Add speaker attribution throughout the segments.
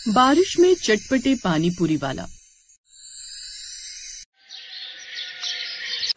Speaker 1: बारिश में चटपटे पानी पूरी वाला।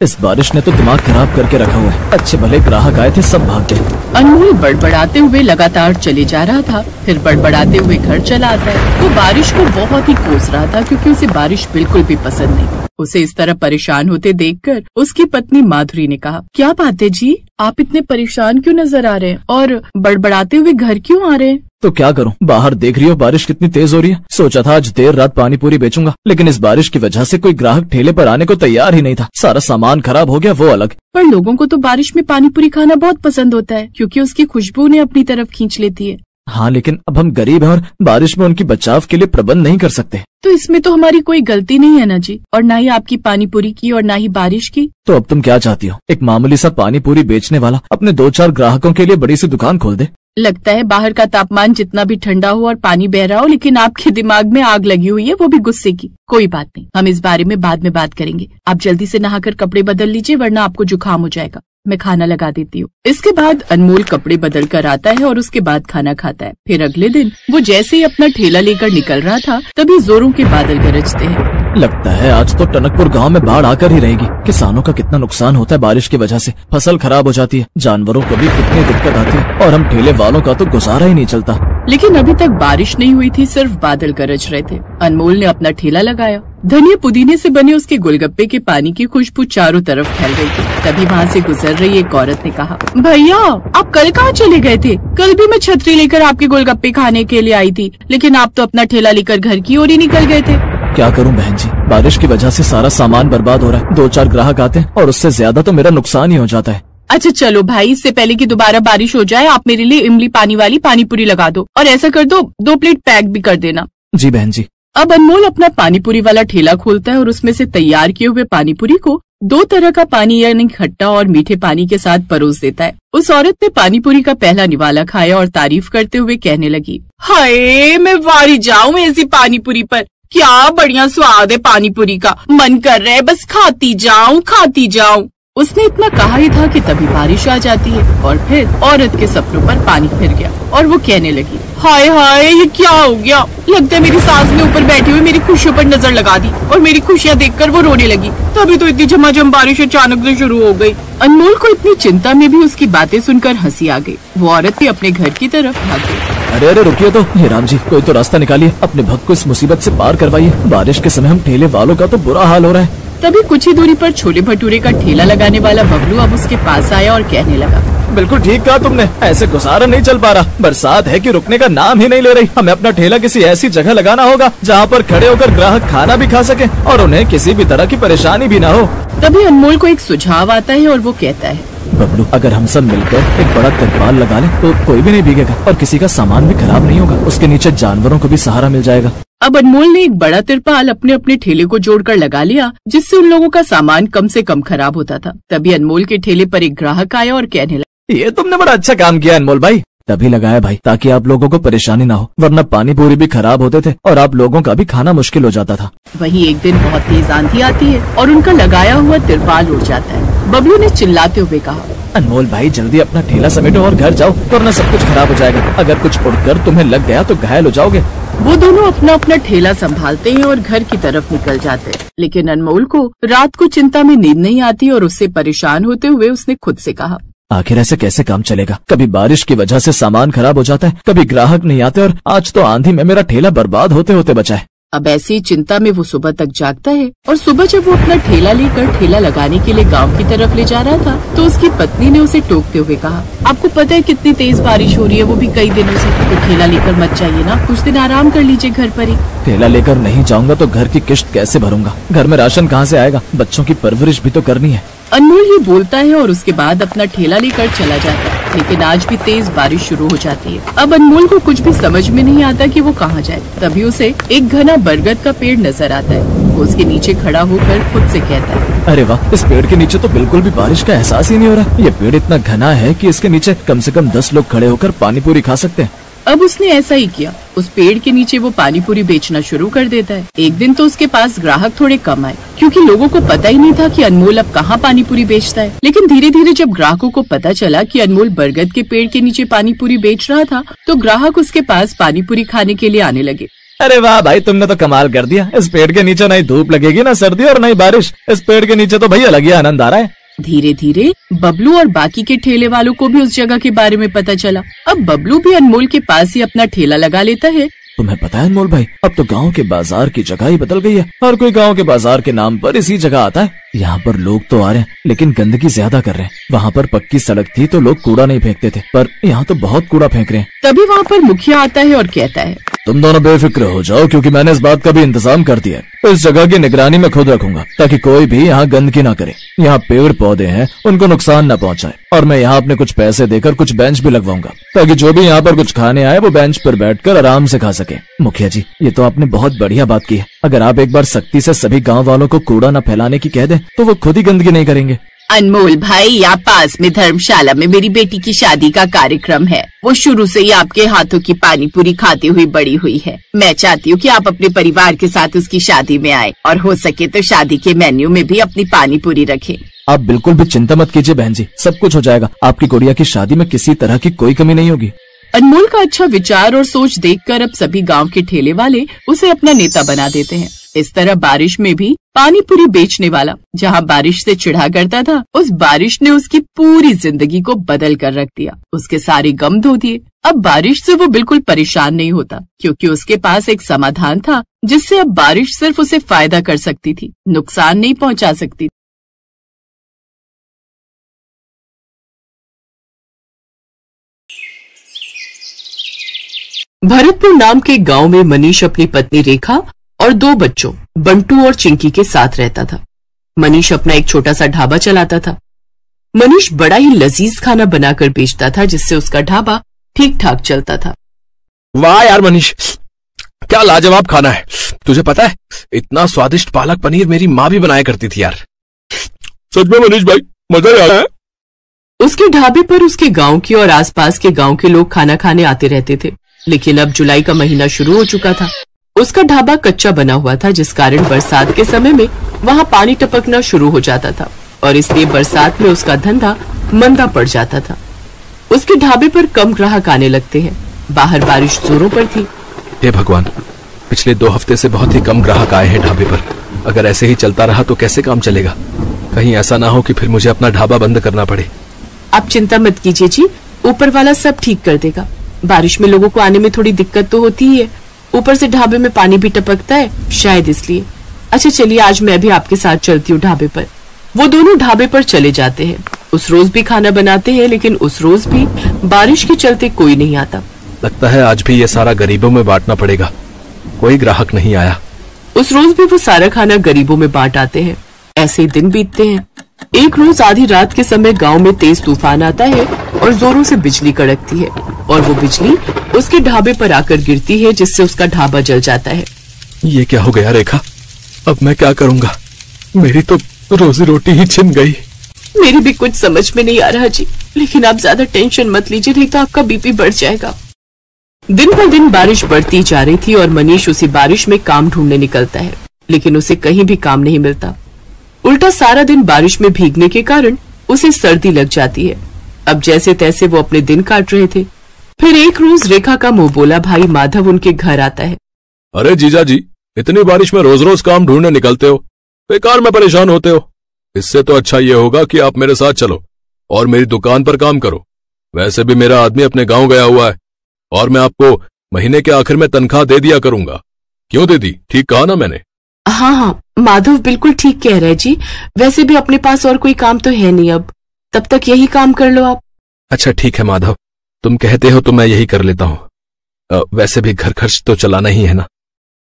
Speaker 2: इस बारिश ने तो दिमाग खराब करके रखा हुआ है। अच्छे भले ग्राहक आए थे, सब भाग गए।
Speaker 1: अनमोल बड़बड़ाते हुए लगातार चले जा रहा था, फिर बड़बड़ाते हुए घर चला आता है। वो बारिश को बहुत ही कोस रहा था क्योंकि उसे बारिश बिल्कुल भी पसंद नहीं। उसे इस तरह परेशान होते देखकर उसकी पत्नी माधुरी ने कहा, क्या बात है जी, आप इतने परेशान क्यों नजर आ रहे हैं और बड़बड़ाते हुए घर क्यों आ रहे हैं?
Speaker 2: तो क्या करूं, बाहर देख रही हो बारिश कितनी तेज हो रही है। सोचा था आज देर रात पानी पूरी बेचूंगा, लेकिन इस बारिश की वजह से कोई ग्राहक ठेले पर आने को तैयार ही नहीं था। सारा सामान खराब हो गया, वो अलग।
Speaker 1: पर लोगों को तो बारिश में पानी पूरी खाना बहुत पसंद होता है क्योंकि उसकी खुशबू उन्हें अपनी तरफ खींच लेती है।
Speaker 2: हाँ, लेकिन अब हम गरीब हैं और बारिश में उनकी बचाव के लिए प्रबंध नहीं कर सकते।
Speaker 1: तो इसमें तो हमारी कोई गलती नहीं है ना जी, और ना ही आपकी पानी पूरी की और ना ही बारिश की।
Speaker 2: तो अब तुम क्या चाहती हो, एक मामूली सा पानी पूरी बेचने वाला अपने 2-4 ग्राहकों के लिए बड़ी सी दुकान खोल दे?
Speaker 1: लगता है बाहर का तापमान जितना भी ठंडा हो और पानी बह रहा हो, लेकिन आपके दिमाग में आग लगी हुई है, वो भी गुस्से की। कोई बात नहीं, हम इस बारे में बाद में बात करेंगे। आप जल्दी से नहाकर कपड़े बदल लीजिए, वरना आपको जुकाम हो जाएगा। मैं खाना लगा देती हूँ। इसके बाद अनमोल कपड़े बदल कर आता है और उसके बाद खाना खाता है। फिर अगले दिन वो जैसे ही अपना ठेला लेकर निकल रहा था, तभी जोरों के बादल गरजते हैं।
Speaker 2: लगता है आज तो टनकपुर गांव में बाढ़ आकर ही रहेगी। किसानों का कितना नुकसान होता है बारिश की वजह से। फसल खराब हो जाती है, जानवरों को भी कितनी दिक्कत आती है, और हम ठेले वालों का तो गुजारा ही नहीं चलता।
Speaker 1: लेकिन अभी तक बारिश नहीं हुई थी, सिर्फ बादल गरज रहे थे। अनमोल ने अपना ठेला लगाया। धनिया पुदीने से बने उसके गोलगप्पे के पानी की खुशबू चारों तरफ फैल गई थी। तभी वहाँ से गुजर रही एक औरत ने कहा, भैया आप कल कहाँ चले गए थे? कल भी मैं छतरी लेकर आपके गोलगप्पे खाने के लिए आई थी, लेकिन आप तो अपना ठेला लेकर घर की ओर ही निकल गए थे।
Speaker 2: क्या करूं बहन जी, बारिश की वजह से सारा सामान बर्बाद हो रहा है। 2-4 ग्राहक आते हैं और उससे ज्यादा तो मेरा नुकसान ही हो जाता है।
Speaker 1: अच्छा चलो भाई, इससे पहले कि दोबारा बारिश हो जाए, आप मेरे लिए इमली पानी वाली पानी पूरी लगा दो, और ऐसा कर दो 2 प्लेट पैक भी कर देना।
Speaker 2: जी बहन जी।
Speaker 1: अब अनमोल अपना पानी पूरी वाला ठेला खोलता है और उसमें से तैयार किए हुए पानी पूरी को 2 तरह का पानी यानी खट्टा और मीठे पानी के साथ परोस देता है। उस औरत ने पानी पूरी का पहला निवाला खाया और तारीफ करते हुए कहने लगी, हाय मैं वारी जाऊं ऐसी पानी पूरी पर, क्या बढ़िया स्वाद है पानी पूरी का, मन कर रहा है बस खाती जाऊं। उसने इतना कहा ही था कि तभी बारिश आ जाती है और फिर औरत के सपनों पर पानी फिर गया और वो कहने लगी, हाय हाय ये क्या हो गया, लगता है मेरी सास ने ऊपर बैठी हुई मेरी खुशियों पर नजर लगा दी और मेरी खुशियाँ देखकर वो रोने लगी। तभी तो इतनी झमाझम बारिश अचानक से शुरू हो गई। अनमोल को इतनी चिंता में भी उसकी बातें सुनकर हंसी आ गई। वो औरत भी अपने घर की तरफ भाग गई।
Speaker 2: अरे रुकिए तो, ये राम जी कोई तो रास्ता निकालिए, अपने भक्त को इस मुसीबत से पार करवाइए। बारिश के समय हम ठेले वालों का तो बुरा हाल हो रहा है।
Speaker 1: तभी कुछ ही दूरी पर छोले भटूरे का ठेला लगाने वाला बबलू अब उसके पास आया और कहने लगा,
Speaker 2: बिल्कुल ठीक कहा तुमने, ऐसे गुजारा नहीं चल पा रहा। बरसात है कि रुकने का नाम ही नहीं ले रही। हमें अपना ठेला किसी ऐसी जगह लगाना होगा जहाँ पर खड़े होकर ग्राहक खाना भी खा सके और उन्हें किसी भी तरह की परेशानी भी न हो।
Speaker 1: तभी अनमोल को एक सुझाव आता है और वो कहता है,
Speaker 2: बबलू अगर हम सब मिलकर एक बड़ा तिरपाल लगा लें तो कोई भी नहीं भीगेगा और किसी का सामान भी खराब नहीं होगा। उसके नीचे जानवरों को भी सहारा मिल जाएगा।
Speaker 1: अब अनमोल ने एक बड़ा तिरपाल अपने अपने ठेले को जोड़कर लगा लिया, जिससे उन लोगों का सामान कम से कम खराब होता था। तभी अनमोल के ठेले पर एक ग्राहक आया और कहने लगा,
Speaker 2: ये तुमने बड़ा अच्छा काम किया अनमोल भाई। तभी लगाया भाई ताकि आप लोगों को परेशानी ना हो, वरना पानी पूरी भी खराब होते थे और आप लोगों का भी खाना मुश्किल हो जाता था।
Speaker 1: वहीं एक दिन बहुत तेज आंधी आती है और उनका लगाया हुआ तिरपाल उड़ जाता है। बबलू ने चिल्लाते हुए कहा,
Speaker 2: अनमोल भाई जल्दी अपना ठेला समेटो और घर जाओ, वरना सब कुछ खराब हो जाएगा। अगर कुछ उड़कर तुम्हें लग गया तो घायल हो जाओगे।
Speaker 1: वो दोनों अपना अपना ठेला संभालते हैं और घर की तरफ निकल जाते हैं। लेकिन अनमोल को रात को चिंता में नींद नहीं आती और उससे परेशान होते हुए उसने खुद से कहा,
Speaker 2: आखिर ऐसे कैसे काम चलेगा? कभी बारिश की वजह से सामान खराब हो जाता है, कभी ग्राहक नहीं आते, और आज तो आंधी में मेरा ठेला बर्बाद होते होते बचा है।
Speaker 1: अब ऐसी चिंता में वो सुबह तक जागता है और सुबह जब वो अपना ठेला लेकर ठेला लगाने के लिए गांव की तरफ ले जा रहा था तो उसकी पत्नी ने उसे टोकते हुए कहा, आपको पता है कितनी तेज बारिश हो रही है, वो भी कई दिनों से, तो ठेला लेकर मत जाइए ना, कुछ दिन आराम कर लीजिए घर पर ही।
Speaker 2: ठेला लेकर नहीं जाऊंगा तो घर की किश्त कैसे भरूंगा? घर में राशन कहाँ से आएगा? बच्चों की परवरिश भी तो करनी है।
Speaker 1: अनमोल ये बोलता है और उसके बाद अपना ठेला लेकर चला जाता है। लेकिन आज भी तेज बारिश शुरू हो जाती है। अब अनमोल को कुछ भी समझ में नहीं आता कि वो कहाँ जाए। तभी उसे एक घना बरगद का पेड़ नजर आता है। वो उसके नीचे खड़ा होकर खुद से कहता है,
Speaker 2: अरे वाह, इस पेड़ के नीचे तो बिल्कुल भी बारिश का एहसास ही नहीं हो रहा। ये पेड़ इतना घना है कि इसके नीचे कम से कम 10 लोग खड़े होकर पानी पूरी खा सकते हैं।
Speaker 1: अब उसने ऐसा ही किया। उस पेड़ के नीचे वो पानी पूरी बेचना शुरू कर देता है। एक दिन तो उसके पास ग्राहक थोड़े कम आए क्योंकि लोगों को पता ही नहीं था कि अनमोल अब कहाँ पानी पूरी बेचता है। लेकिन धीरे धीरे जब ग्राहकों को पता चला कि अनमोल बरगद के पेड़ के नीचे पानी पूरी बेच रहा था तो ग्राहक उसके पास पानी पूरी खाने के लिए आने लगे।
Speaker 2: अरे वाह भाई, तुमने तो कमाल कर दिया। इस पेड़ के नीचे नहीं धूप लगेगी, ना सर्दी और नहीं बारिश। इस पेड़ के नीचे तो भैया अलग ही आनंद आ रहा है।
Speaker 1: धीरे धीरे बबलू और बाकी के ठेले वालों को भी उस जगह के बारे में पता चला। अब बबलू भी अनमोल के पास ही अपना ठेला लगा लेता है।
Speaker 2: तुम्हें पता है अनमोल भाई, अब तो गांव के बाजार की जगह ही बदल गई है। हर कोई गांव के बाजार के नाम पर इसी जगह आता है। यहाँ पर लोग तो आ रहे हैं लेकिन गंदगी ज्यादा कर रहे हैं। वहाँ पर पक्की सड़क थी तो लोग कूड़ा नहीं फेंकते थे, पर यहाँ तो बहुत कूड़ा फेंक रहे हैं।
Speaker 1: तभी वहाँ पर मुखिया आता है और कहता है,
Speaker 2: तुम दोनों बेफिक्र हो जाओ, क्योंकि मैंने इस बात का भी इंतजाम कर दिया है। इस जगह की निगरानी मैं खुद रखूंगा ताकि कोई भी यहाँ गंदगी ना करे। यहाँ पेड़ पौधे हैं, उनको नुकसान न पहुँचाए। और मैं यहाँ अपने कुछ पैसे देकर कुछ बेंच भी लगवाऊंगा ताकि जो भी यहाँ पर कुछ खाने आए वो बेंच पर बैठकर आराम से खा सके। मुखिया जी, ये तो आपने बहुत बढ़िया बात की है। अगर आप एक बार सख्ती से सभी गाँव वालों को कूड़ा न फैलाने की कह दें तो वो खुद ही गंदगी नहीं करेंगे।
Speaker 1: अनमोल भाई, यहाँ पास में धर्मशाला में मेरी बेटी की शादी का कार्यक्रम है। वो शुरू से ही आपके हाथों की पानी पूरी खाती हुई बड़ी हुई है। मैं चाहती हूँ कि आप अपने परिवार के साथ उसकी शादी में आए और हो सके तो शादी के मेन्यू में भी अपनी पानी पूरी रखें।
Speaker 2: आप बिल्कुल भी चिंता मत कीजिए बहन जी, सब कुछ हो जाएगा। आपकी गुड़िया की शादी में किसी तरह की कोई कमी नहीं होगी।
Speaker 1: अनमोल का अच्छा विचार और सोच देखकर अब सभी गांव के ठेले वाले उसे अपना नेता बना देते हैं। इस तरह बारिश में भी पानी पूरी बेचने वाला, जहां बारिश से चिढ़ा करता था, उस बारिश ने उसकी पूरी जिंदगी को बदल कर रख दिया। उसके सारे गम धो दिए। अब बारिश से वो बिल्कुल परेशान नहीं होता, क्योंकि उसके पास एक समाधान था जिससे अब बारिश सिर्फ उसे फायदा कर सकती थी, नुकसान नहीं पहुंचा सकती। भरतपुर नाम के गांव में मनीष अपनी पत्नी रेखा और 2 बच्चों बंटू और चिंकी के साथ रहता था। मनीष अपना एक छोटा सा ढाबा चलाता था। मनीष बड़ा ही लजीज खाना बनाकर बेचता था, जिससे उसका ढाबा ठीक ठाक चलता था।
Speaker 3: वाह यार मनीष, क्या लाजवाब खाना है। तुझे पता है, इतना स्वादिष्ट पालक पनीर मेरी माँ भी बनाया करती थी यार। सच में मनीष भाई, मजा आ रहा है।
Speaker 1: उसके ढाबे पर उसके गांव के और आसपास के गांव के लोग खाना खाने आते रहते थे। लेकिन अब जुलाई का महीना शुरू हो चुका था। उसका ढाबा कच्चा बना हुआ था, जिस कारण बरसात के समय में वहाँ पानी टपकना शुरू हो जाता था और इसलिए बरसात में उसका धंधा मंदा पड़ जाता था। उसके ढाबे पर कम ग्राहक आने लगते हैं। बाहर बारिश जोरों पर थी।
Speaker 3: हे भगवान, पिछले 2 हफ्ते से बहुत ही कम ग्राहक आए हैं ढाबे पर। अगर ऐसे ही चलता रहा तो कैसे काम चलेगा। कहीं ऐसा ना हो कि फिर मुझे अपना ढाबा बंद करना पड़े।
Speaker 1: आप चिंता मत कीजिए जी, ऊपर वाला सब ठीक कर देगा। बारिश में लोगों को आने में थोड़ी दिक्कत तो होती ही है, ऊपर से ढाबे में पानी भी टपकता है, शायद इसलिए। अच्छा चलिए, आज मैं भी आपके साथ चलती हूँ ढाबे पर। वो दोनों ढाबे पर चले जाते हैं। उस रोज भी खाना बनाते हैं, लेकिन उस रोज भी बारिश के चलते कोई नहीं आता।
Speaker 3: लगता है आज भी ये सारा गरीबों में बांटना पड़ेगा। कोई ग्राहक नहीं आया।
Speaker 1: उस रोज भी वो सारा खाना गरीबों में बांट आते हैं। ऐसे ही दिन बीतते हैं। एक रोज आधी रात के समय गांव में तेज तूफान आता है और जोरों से बिजली कड़कती है और वो बिजली उसके ढाबे पर आकर गिरती है, जिससे उसका ढाबा जल जाता है।
Speaker 3: ये क्या हो गया रेखा, अब मैं क्या करूंगा। मेरी तो रोजी रोटी ही छिन गई।
Speaker 1: मेरी भी कुछ समझ में नहीं आ रहा जी, लेकिन आप ज्यादा टेंशन मत लीजिए, नहीं तो आपका बीपी बढ़ जाएगा। दिन पर दिन बारिश बढ़ती जा रही थी और मनीष उसी बारिश में काम ढूंढने निकलता है, लेकिन उसे कहीं भी काम नहीं मिलता। उल्टा सारा दिन बारिश में भीगने के कारण उसे सर्दी लग जाती है। अब जैसे तैसे वो अपने दिन काट रहे थे। फिर एक रोज रेखा का मुंह बोला भाई माधव उनके घर आता है।
Speaker 3: अरे जीजा जी, इतनी बारिश में रोज रोज काम ढूंढने निकलते हो, बेकार में परेशान होते हो। इससे तो अच्छा ये होगा कि आप मेरे साथ चलो और मेरी दुकान पर काम करो। वैसे भी मेरा आदमी अपने गांव गया हुआ है और मैं आपको महीने के आखिर में तनख्वाह दे दिया करूंगा। क्यों दीदी, ठीक कहा ना मैंने?
Speaker 1: हाँ हाँ, माधव बिल्कुल ठीक कह रहे जी। वैसे भी अपने पास और कोई काम तो है नहीं, अब तब तक यही काम कर लो आप।
Speaker 3: अच्छा ठीक है माधव, तुम कहते हो तो मैं यही कर लेता हूँ। वैसे भी घर खर्च तो चलाना ही है ना।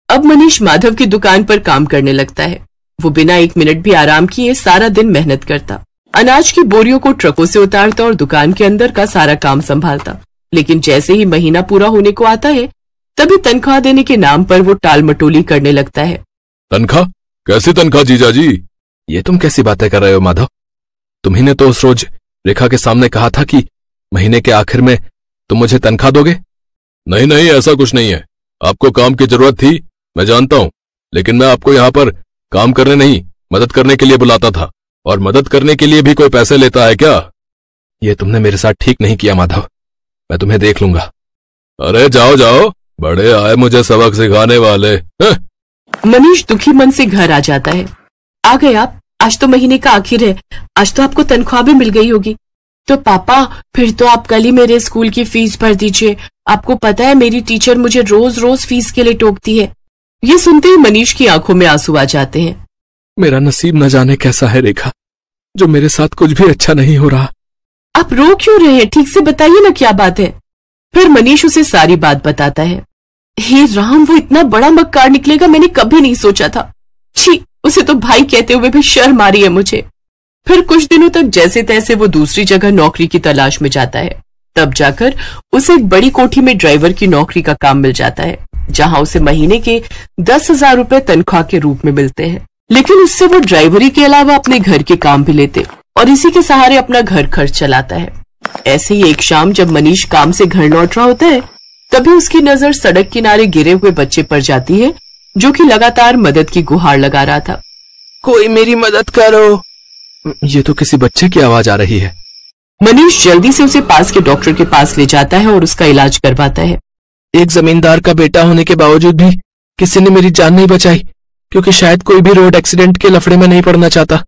Speaker 1: अब मनीष माधव की दुकान पर काम करने लगता है। वो बिना 1 मिनट भी आराम किए सारा दिन मेहनत करता, अनाज की बोरियों को ट्रकों से उतारता और दुकान के अंदर का सारा काम संभालता। लेकिन जैसे ही महीना पूरा होने को आता है, तभी तनख्वाह देने के नाम पर वो टाल मटोली करने लगता है।
Speaker 3: तनख्वाह? कैसी तनख्वाह जीजा जी? ये तुम कैसी बातें कर रहे हो माधव? तुम्ही ने तो उस रोज रेखा के सामने कहा था कि महीने के आखिर में तुम मुझे तनख्वाह दोगे। नहीं नहीं, ऐसा कुछ नहीं है। आपको काम की जरूरत थी, मैं जानता हूँ, लेकिन मैं आपको यहाँ पर काम करने नहीं, मदद करने के लिए बुलाता था। और मदद करने के लिए भी कोई पैसे लेता है क्या? ये तुमने मेरे साथ ठीक नहीं किया माधव, मैं तुम्हें देख लूंगा। अरे जाओ जाओ, बड़े आए मुझे सबक सिखाने वाले।
Speaker 1: मनीष दुखी मन से घर आ जाता है। आ गए आप? आज तो महीने का आखिर है, आज तो आपको तनख्वाह भी मिल गई होगी। तो पापा फिर तो आप कल ही मेरे स्कूल की फीस भर दीजिए। आपको पता है मेरी टीचर मुझे रोज रोज फीस के लिए टोकती है। ये सुनते ही मनीष की आंखों में आंसू आ जाते हैं।
Speaker 3: मेरा नसीब न जाने कैसा है रेखा, जो मेरे साथ कुछ भी अच्छा नहीं हो रहा।
Speaker 1: आप रो क्यों रहे हैं? ठीक से बताइए ना क्या बात है। फिर मनीष उसे सारी बात बताता है। हे राम, वो इतना बड़ा मक्कार निकलेगा मैंने कभी नहीं सोचा था। छी, उसे तो भाई कहते हुए भी शर्म आ रही है मुझे। फिर कुछ दिनों तक जैसे तैसे वो दूसरी जगह नौकरी की तलाश में जाता है। तब जाकर उसे एक बड़ी कोठी में ड्राइवर की नौकरी का काम मिल जाता है, जहां उसे महीने के 10,000 रुपए तनख्वाह के रूप में मिलते हैं। लेकिन उससे वो ड्राइवरी के अलावा अपने घर के काम भी लेते और इसी के सहारे अपना घर खर्च चलाता है। ऐसे ही एक शाम जब मनीष काम से घर लौट रहा होता है, तभी उसकी नजर सड़क किनारे गिरे हुए बच्चे पर जाती है, जो कि लगातार मदद की गुहार लगा रहा था।
Speaker 3: कोई मेरी मदद करो। ये तो किसी बच्चे की आवाज आ रही है।
Speaker 1: मनीष जल्दी से उसे पास के डॉक्टर के पास ले जाता है और उसका इलाज करवाता है।
Speaker 3: एक जमींदार का बेटा होने के बावजूद भी किसी ने मेरी जान नहीं बचाई, क्योंकि शायद कोई भी रोड एक्सीडेंट के लफड़े में नहीं पड़ना चाहता।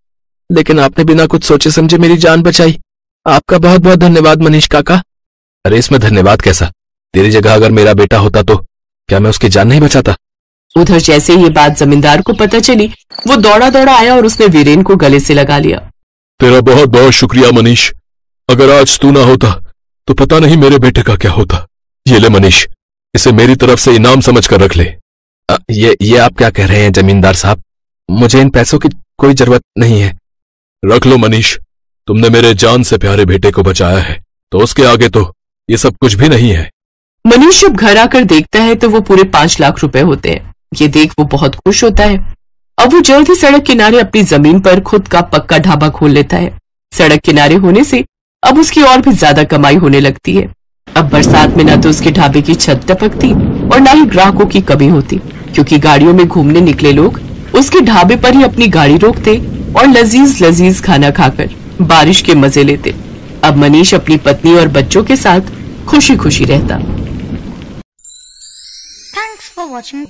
Speaker 3: लेकिन आपने बिना कुछ सोचे समझे मेरी जान बचाई। आपका बहुत बहुत धन्यवाद मनीष काका। अरे इसमें धन्यवाद कैसा? तेरी जगह अगर मेरा बेटा होता तो क्या मैं उसकी जान नहीं बचाता?
Speaker 1: उधर जैसे ये बात जमींदार को पता चली, वो दौड़ा दौड़ा आया और उसने वीरेन को गले से लगा लिया।
Speaker 3: तेरा बहुत बहुत शुक्रिया मनीष। अगर आज तू ना होता तो पता नहीं मेरे बेटे का क्या होता। ये ले मनीष, इसे मेरी तरफ से इनाम समझ कर रख ले। ये आप क्या कह रहे हैं जमींदार साहब? मुझे इन पैसों की कोई जरूरत नहीं है। रख लो मनीष, तुमने मेरे जान से प्यारे बेटे को बचाया है, तो उसके आगे तो ये सब कुछ भी नहीं है।
Speaker 1: मनीष जब घर आकर देखता है तो वो पूरे 5 लाख रुपए होते हैं। ये देख वो बहुत खुश होता है। अब वो जल्द ही सड़क किनारे अपनी जमीन पर खुद का पक्का ढाबा खोल लेता है। सड़क किनारे होने से अब उसकी और भी ज्यादा कमाई होने लगती है। अब बरसात में न तो उसके ढाबे की छत टपकती और न ही ग्राहकों की कमी होती, क्योंकि गाड़ियों में घूमने निकले लोग उसके ढाबे पर ही अपनी गाड़ी रोकते और लजीज लजीज खाना खाकर बारिश के मजे लेते। अब मनीष अपनी पत्नी और बच्चों के साथ खुशी खुशी रहता।
Speaker 4: Thanks for watching.